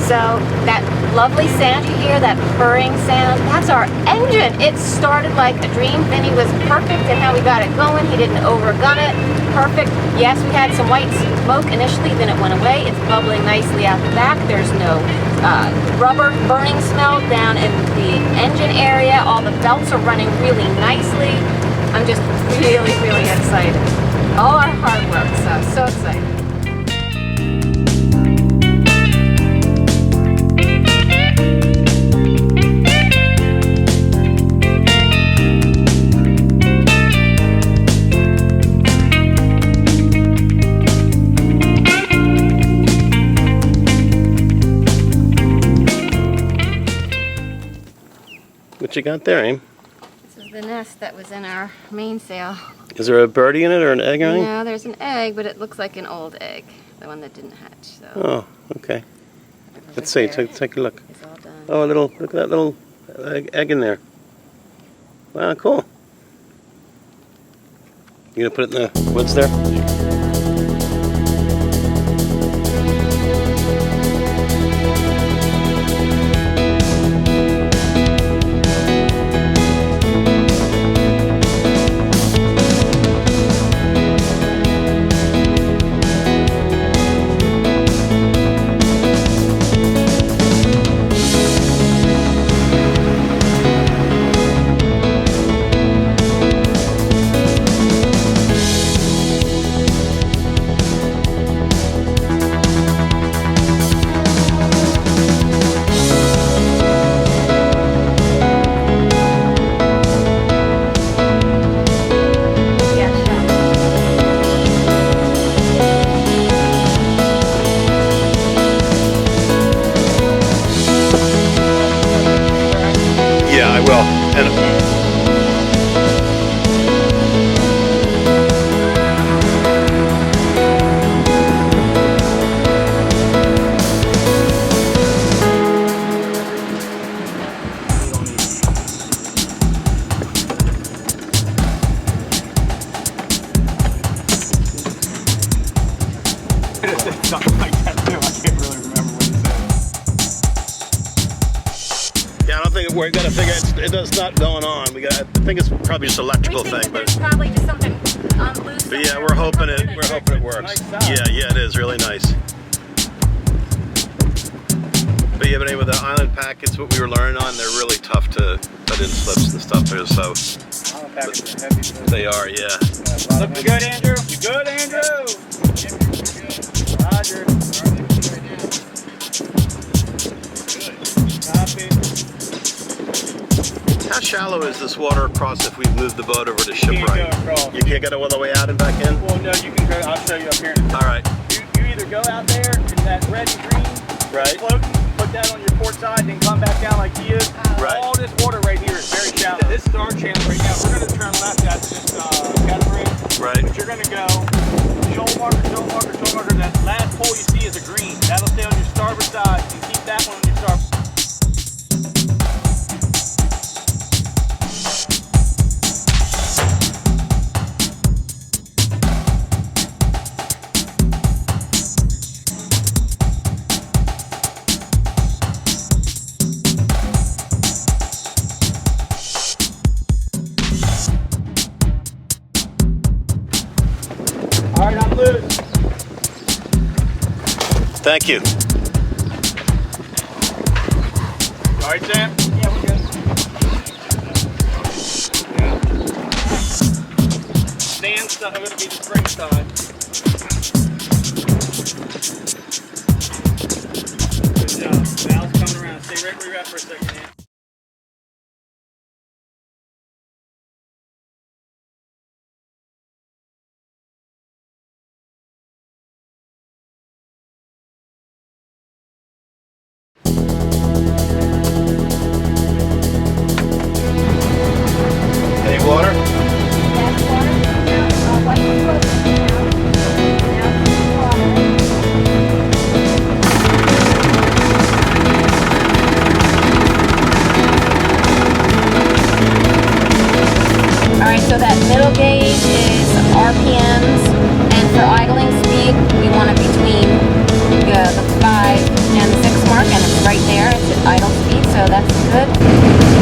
So that lovely sound you hear, that purring sound, that's our engine. It started like a dream. Vinny was perfect in how we got it going. He didn't overgun it. Perfect. Yes, we had some white smoke initially, then it went away. It's bubbling nicely out the back. There's no rubber burning smell down in the engine area. All the belts are running really nicely. I'm just really, really excited. All our hard work, so excited. What you got there, Aim? This is the nest that was in our mainsail. Is there a birdie in it or an egg or anything? No, there's an egg, but it looks like an old egg, the one that didn't hatch. So. Oh, okay. Let's see. Take a look. It's all done. Oh, look at that little egg in there. Wow, cool. You gonna put it in the woods there? Yeah. Yeah, I will. And something like that too. I can't really remember what it said. yeah, I don't think we got to figure it's not going on. I think it's probably just an electrical thing, but There's probably just something on loose. but yeah, we're hoping it works. Yeah, it is really nice. But yeah, but anyway, the island packets, what we were learning on, they're really tough to put in slips and stuff there. So Island packets are heavy. they are, yeah. Looking good, Andrew? You good, Andrew? Roger. Copy. How shallow is this water across if we move the boat over to Can't shipwright? go across. You can't get it all the way out and back in? Well, no, you can go. I'll show you up here. All right. You either go out there in that red and green, Right. floating, put that on your port side, then come back down like he is. Right. All this water right here is very shallow. This is our channel right now. We're going to turn left at this catamaran. Right. But you're going to go shoal marker, shoal marker, shoal marker. That last pole you see is a green. That'll stay on your starboard side. You keep that one on your starboard. All right, I'm loose. Thank you. All right, Sam? Yeah, we're good. Stands are going to be the spring side. Good job. Valve's coming around. Stay right where you're at for a second, man. Any water? Alright, so that middle gauge is RPMs, and for idling speed, we want it between the 5 and the 6 mark, and it's right there. It's at idle speed, so that's good.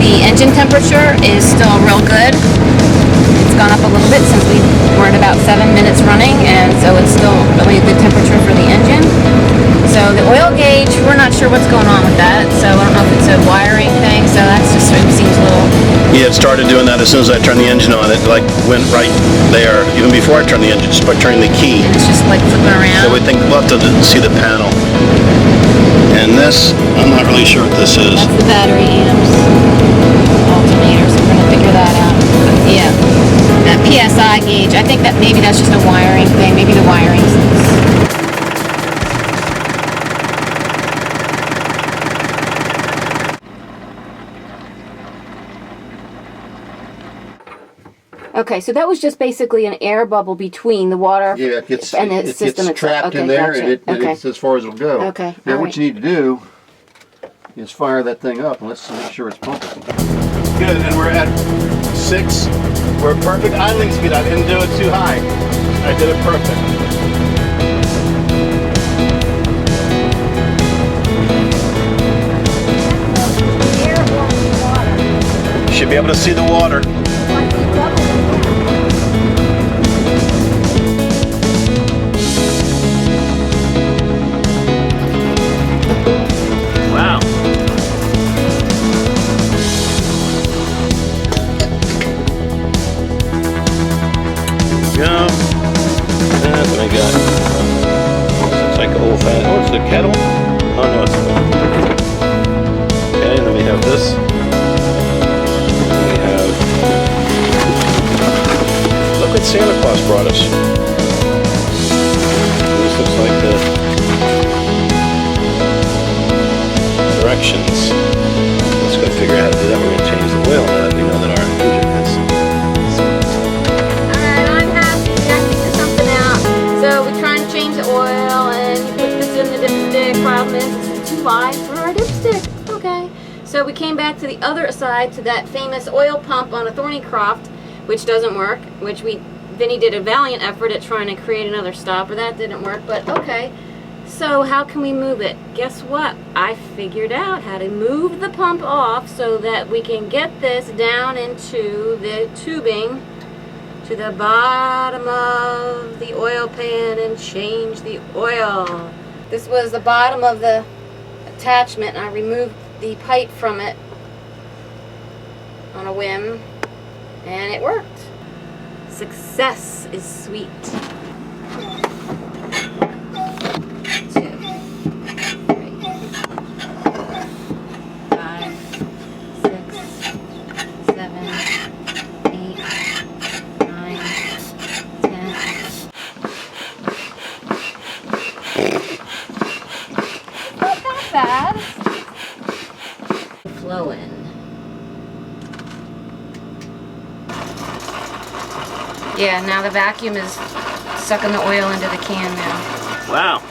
The engine temperature is still real good. It's gone up a little bit since we were at about 7 minutes running, and so it's still really a good temperature for the engine. So the oil gauge, we're not sure what's going on with that, so I don't know if it's a wiring thing, so that's just, it seems a little... Yeah, it started doing that as soon as I turned the engine on. It like went right there, even before I turned the engine, just by turning the key. It's just like flipping around. So we think we'll have to see the panel. And this, I'm not really sure what this is. That's the battery amps, alternator, so we're gonna figure that out. Yeah, that PSI gauge, I think that maybe that's just a wiring thing, maybe the wiring's loose. Okay, so that was just basically an air bubble between the water Yeah, it gets, and the it system gets itself. trapped Okay, in there, gotcha. and it's as far as it'll go. Okay, Now all what right. you need to do is fire that thing up, and let's make sure it's pumping. Good, and we're at 6. We're at perfect idling speed. I didn't do it too high. I did it perfect. You should be able to see the water. Wow. Go. That's what I got. It's like an old fashioned. Oh, it's the kettle? Oh no, it's okay, and then we have this. We have. Look what Santa Claus brought us. This looks like the directions. Let's go figure out how to do that. We're going to change the oil now that we know that our engine is. Alright, I'm happy. I figured something out. So we're trying to change the oil, and you put this in the dipstick. Problem is, it's too wide for our dipstick. Okay. So we came back to the other side to that famous oil pump on a Thornycroft, which doesn't work, which Vinny did a valiant effort at trying to create another stopper. That didn't work, but okay. So how can we move it? Guess what? I figured out how to move the pump off so that we can get this down into the tubing to the bottom of the oil pan and change the oil. This was the bottom of the attachment, and I removed the pipe from it on a whim, and it worked. Success is sweet. 2, 3, 5, 6, 7, 8, 9, 10. Not that bad. Flowing. Yeah, now the vacuum is sucking the oil into the can now. Wow.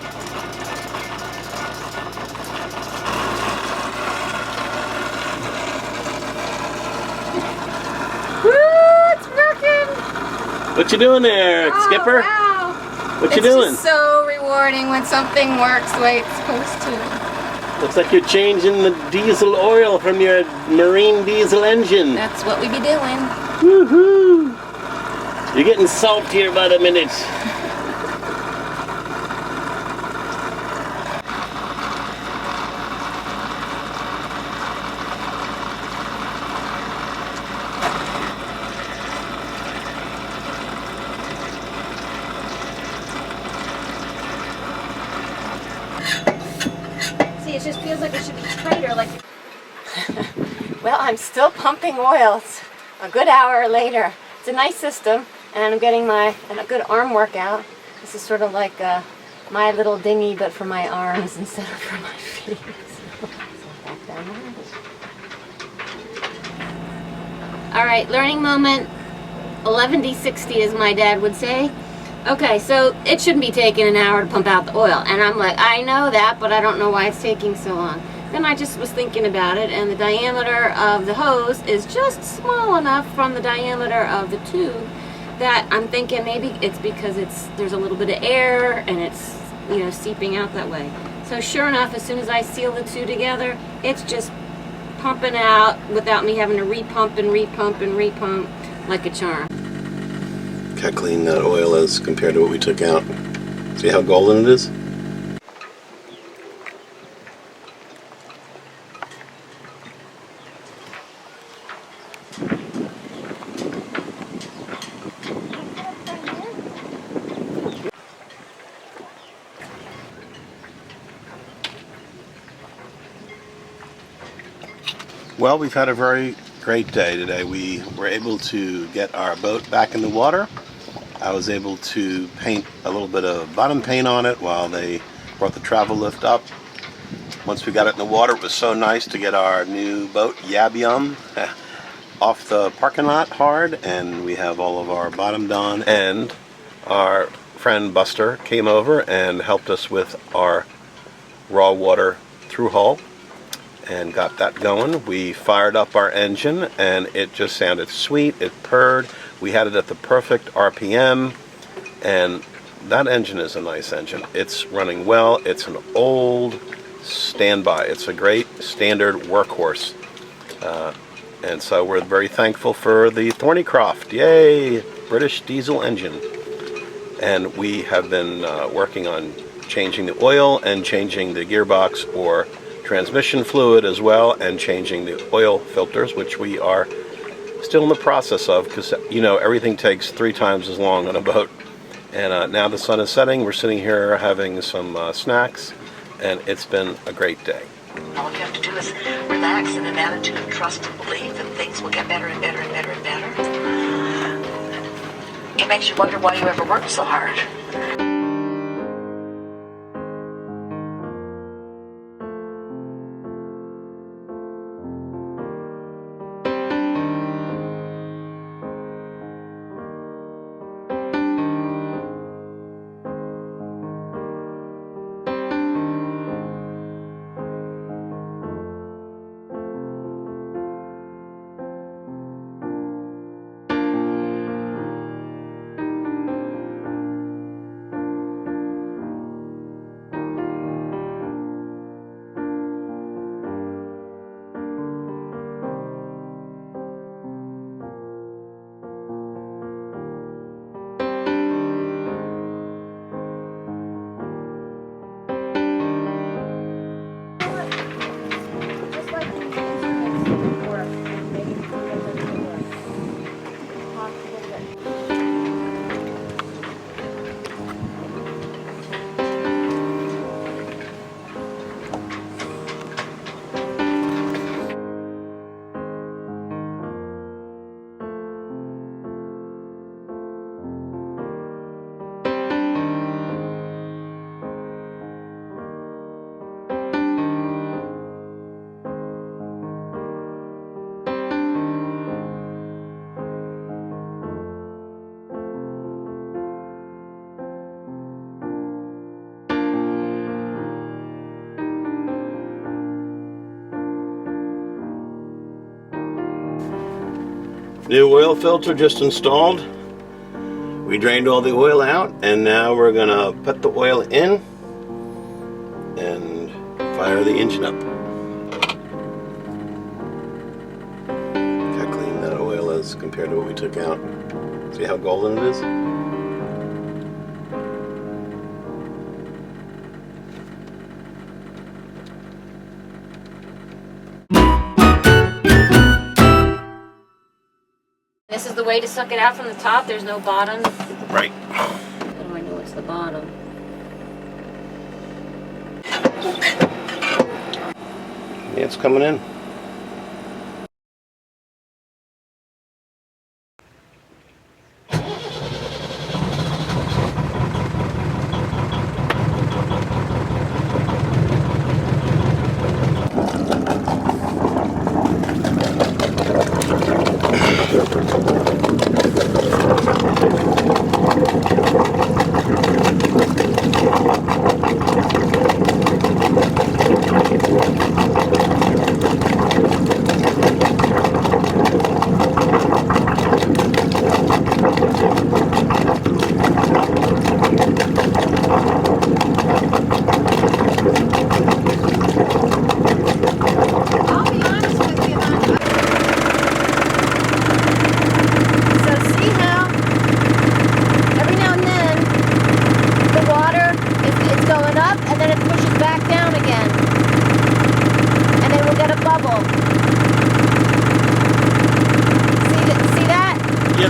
Woo! It's working! What you doing there, Oh, Skipper? wow. What you It's doing? just so rewarding when something works the way it's supposed to. Looks like you're changing the diesel oil from your marine diesel engine. That's what we be doing. Woohoo! You're getting saltier by the minute. See, it just feels like it should be tighter. Like. Well, I'm still pumping oil. It's a good hour later. It's a nice system, and I'm getting a good arm workout. This is sort of like my little dinghy, but for my arms instead of for my feet. All right, learning moment. 11D60, as my dad would say. Okay, so it shouldn't be taking an hour to pump out the oil, and I'm like, I know that, but I don't know why it's taking so long. Then I just was thinking about it, and the diameter of the hose is just small enough from the diameter of the tube that I'm thinking maybe it's because there's a little bit of air and it's, you know, seeping out that way. So sure enough, as soon as I seal the two together, it's just pumping out without me having to repump and repump and repump like a charm. Look how clean that oil is compared to what we took out. See how golden it is? Well, we've had a very great day today. We were able to get our boat back in the water. I was able to paint a little bit of bottom paint on it while they brought the travel lift up. Once we got it in the water, it was so nice to get our new boat, Yab Yum, off the parking lot hard, and we have all of our bottom done. And our friend Buster came over and helped us with our raw water through hull and got that going. We fired up our engine and it just sounded sweet. It purred. We had it at the perfect RPM, and that engine is a nice engine. It's running well. It's an old standby. It's a great standard workhorse. And so we're very thankful for the Thornycroft. Yay! British diesel engine. And we have been working on changing the oil and changing the gearbox or transmission fluid as well, and changing the oil filters, which we are still in the process of, because you know everything takes 3 times as long on a boat. And now the sun is setting. We're sitting here having some snacks, and it's been a great day. All you have to do is relax in an attitude of trust and belief, and things will get better and better and better and better. It makes you wonder why you ever worked so hard. New oil filter just installed. We drained all the oil out, and now we're gonna put the oil in and fire the engine up. Look how clean that oil is compared to what we took out. See how golden it is? This is the way to suck it out from the top. There's no bottom. Right. How do I know it's the bottom? Yeah, it's coming in.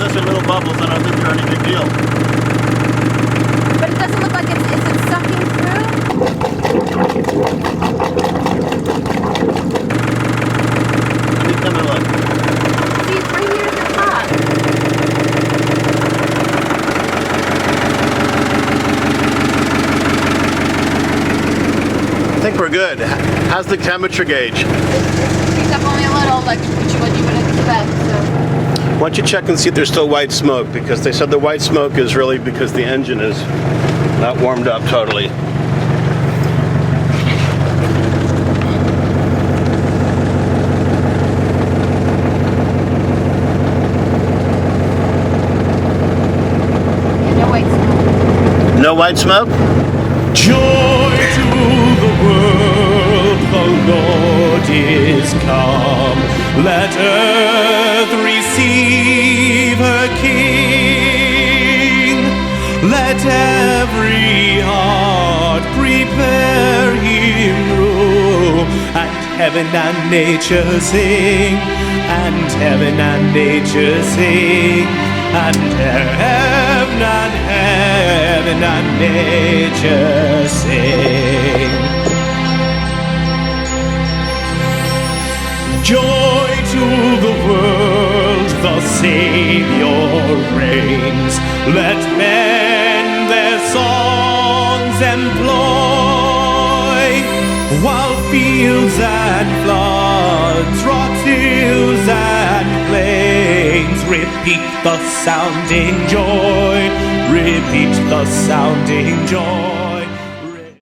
especially little bubbles, I don't think they're any big deal. But it doesn't look like is it sucking through? Let me come and look. See, it's right here at the top. I think we're good. How's the temperature gauge? Picked up only a little, like what you would expect. So. Why don't you check and see if there's still white smoke, because they said the white smoke is really because the engine is not warmed up totally. No white smoke. No white smoke? Joy to the world, the Lord is come. Let earth receive her King. Let every heart prepare him room. And heaven and nature sing. And heaven and nature sing. And heaven and nature sing. Joy to the world, the Savior reigns. Let men their songs employ, while fields and floods, rocks, hills and plains repeat the sounding joy, repeat the sounding joy.